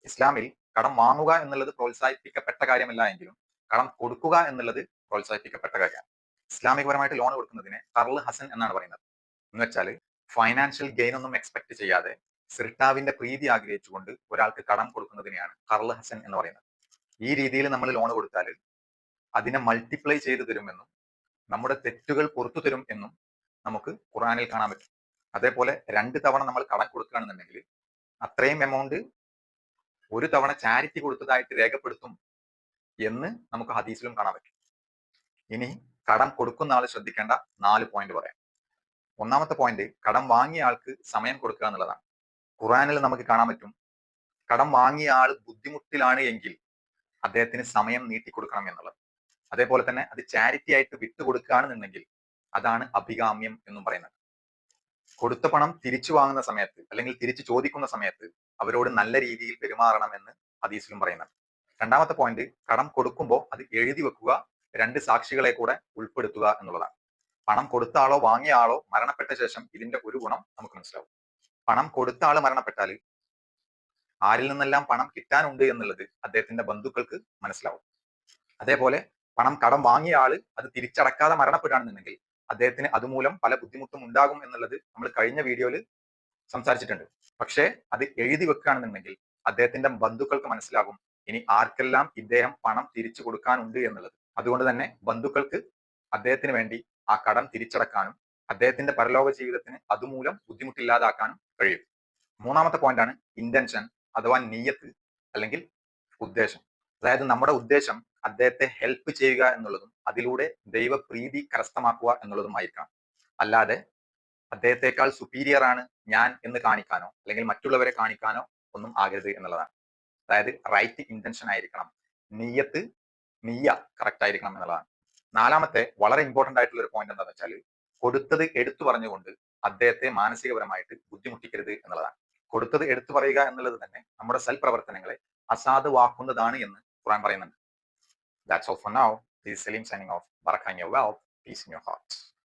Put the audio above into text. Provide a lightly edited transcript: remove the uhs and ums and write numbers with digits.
ഇസ്ലാമിൽ കടം വാങ്ങുക എന്നുള്ളത് പ്രോത്സാഹിപ്പിക്കപ്പെട്ട കാര്യമല്ല എങ്കിലും കടം കൊടുക്കുക എന്നുള്ളത് പ്രോത്സാഹിപ്പിക്കപ്പെട്ട കാര്യമാണ്. ഇസ്ലാമികപരമായിട്ട് ലോൺ കൊടുക്കുന്നതിനെ ഖർള് ഹസൻ എന്നാണ് പറയുന്നത്. എന്ന് വെച്ചാൽ ഫൈനാൻഷ്യൽ ഗെയിൻ ഒന്നും എക്സ്പെക്ട് ചെയ്യാതെ സിർട്ടാവിന്റെ പ്രീതി ആഗ്രഹിച്ചുകൊണ്ട് ഒരാൾക്ക് കടം കൊടുക്കുന്നതിനെയാണ് ഖർള് ഹസൻ എന്ന് പറയുന്നത്. ഈ രീതിയിൽ നമ്മൾ ലോൺ കൊടുത്താൽ അതിനെ മൾട്ടിപ്ലൈ ചെയ്തു തരുമെന്നും നമ്മുടെ തെറ്റുകൾ പുറത്തു തരും എന്നും നമുക്ക് ഖുർആനിൽ കാണാൻ പറ്റും. അതേപോലെ 2 തവണ നമ്മൾ കടം കൊടുക്കുകയാണെന്നുണ്ടെങ്കിൽ അത്രയും എമൗണ്ട് ഒരു തവണ ചാരിറ്റി കൊടുത്തതായിട്ട് രേഖപ്പെടുത്തും എന്ന് നമുക്ക് ഹദീസിലും കാണാൻ പറ്റും. ഇനി കടം കൊടുക്കുന്ന ആൾ ശ്രദ്ധിക്കേണ്ട 4 പോയിന്റ് പറയാം. ഒന്നാമത്തെ പോയിന്റ്, കടം വാങ്ങിയ ആൾക്ക് സമയം കൊടുക്കുക എന്നുള്ളതാണ്. ഖുർആനിൽ നമുക്ക് കാണാൻ പറ്റും, കടം വാങ്ങിയ ആൾ ബുദ്ധിമുട്ടിലാണ് എങ്കിൽ അദ്ദേഹത്തിന് സമയം നീട്ടിക്കൊടുക്കണം എന്നുള്ളത്. അതേപോലെ തന്നെ അത് ചാരിറ്റി ആയിട്ട് വിട്ടുകൊടുക്കുകയാണെന്നുണ്ടെങ്കിൽ അതാണ് അഭികാമ്യം എന്നും പറയുന്നത്. കൊടുത്ത പണം തിരിച്ചു വാങ്ങുന്ന സമയത്ത് അല്ലെങ്കിൽ തിരിച്ചു ചോദിക്കുന്ന സമയത്ത് അവരോട് നല്ല രീതിയിൽ പെരുമാറണമെന്ന് ഹദീസിലും പറയുന്നത്. രണ്ടാമത്തെ പോയിന്റ്, കടം കൊടുക്കുമ്പോൾ അത് എഴുതി വെക്കുക, 2 സാക്ഷികളെ കൂടെ ഉൾപ്പെടുത്തുക എന്നുള്ളതാണ്. പണം കൊടുത്ത ആളോ വാങ്ങിയ ആളോ മരണപ്പെട്ട ശേഷം ഇതിന്റെ ഒരു ഗുണം നമുക്ക് മനസ്സിലാവും. പണം കൊടുത്ത ആള് മരണപ്പെട്ടാൽ ആരിൽ നിന്നെല്ലാം പണം കിട്ടാനുണ്ട് എന്നുള്ളത് അദ്ദേഹത്തിന്റെ ബന്ധുക്കൾക്ക് മനസ്സിലാവും. അതേപോലെ പണം കടം വാങ്ങിയ ആള് അത് തിരിച്ചടക്കാതെ മരണപ്പെടുകയാണെന്നുണ്ടെങ്കിൽ അദ്ദേഹത്തിന് അതുമൂലം പല ബുദ്ധിമുട്ടും ഉണ്ടാകും എന്നുള്ളത് നമ്മൾ കഴിഞ്ഞ വീഡിയോയിൽ സംസാരിച്ചിട്ടുണ്ട്. പക്ഷേ അത് എഴുതി വെക്കുകയാണെന്നുണ്ടെങ്കിൽ അദ്ദേഹത്തിന്റെ ബന്ധുക്കൾക്ക് മനസ്സിലാകും ഇനി ആർക്കെല്ലാം ഇദ്ദേഹം പണം തിരിച്ചു കൊടുക്കാനുണ്ട് എന്നുള്ളത്. അതുകൊണ്ട് തന്നെ ബന്ധുക്കൾക്ക് അദ്ദേഹത്തിന് വേണ്ടി ആ കടം തിരിച്ചടക്കാനും അദ്ദേഹത്തിന്റെ പരലോക ജീവിതത്തിന് അതുമൂലം ബുദ്ധിമുട്ടില്ലാതാക്കാനും കഴിയും. മൂന്നാമത്തെ പോയിന്റാണ് ഇന്റൻഷൻ അഥവാ നിയ്യത്ത് അല്ലെങ്കിൽ ഉദ്ദേശം. അതായത് നമ്മുടെ ഉദ്ദേശം അദ്ദേഹത്തെ ഹെൽപ്പ് ചെയ്യുക എന്നുള്ളതും അതിലൂടെ ദൈവപ്രീതി കരസ്ഥമാക്കുക എന്നുള്ളതുമായിരിക്കണം. അല്ലാതെ അദ്ദേഹത്തെക്കാൾ സുപ്പീരിയർ ആണ് ഞാൻ എന്ന് കാണിക്കാനോ അല്ലെങ്കിൽ മറ്റുള്ളവരെ കാണിക്കാനോ ഒന്നും ആകരുത് എന്നുള്ളതാണ്. അതായത് റൈറ്റ് ഇന്റൻഷൻ ആയിരിക്കണം, നിയ്യ കറക്റ്റ് ആയിരിക്കണം എന്നുള്ളതാണ്. നാലാമത്തെ വളരെ ഇമ്പോർട്ടന്റ് ആയിട്ടുള്ള ഒരു പോയിന്റ് എന്താണെന്ന് വെച്ചാൽ, കൊടുത്തത് എടുത്തു പറഞ്ഞുകൊണ്ട് അദ്ദേഹത്തെ മാനസികപരമായിട്ട് ബുദ്ധിമുട്ടിക്കരുത് എന്നുള്ളതാണ്. കൊടുത്തത് എടുത്തു പറയുക എന്നുള്ളത് തന്നെ നമ്മുടെ സൽപ്രവർത്തനങ്ങളെ അസാധുവാക്കുന്നതാണ് എന്ന് ഖുർആൻ പറയുന്നുണ്ട്. That's all for now. This is Salim signing off. Barakah in your wealth, peace in your heart.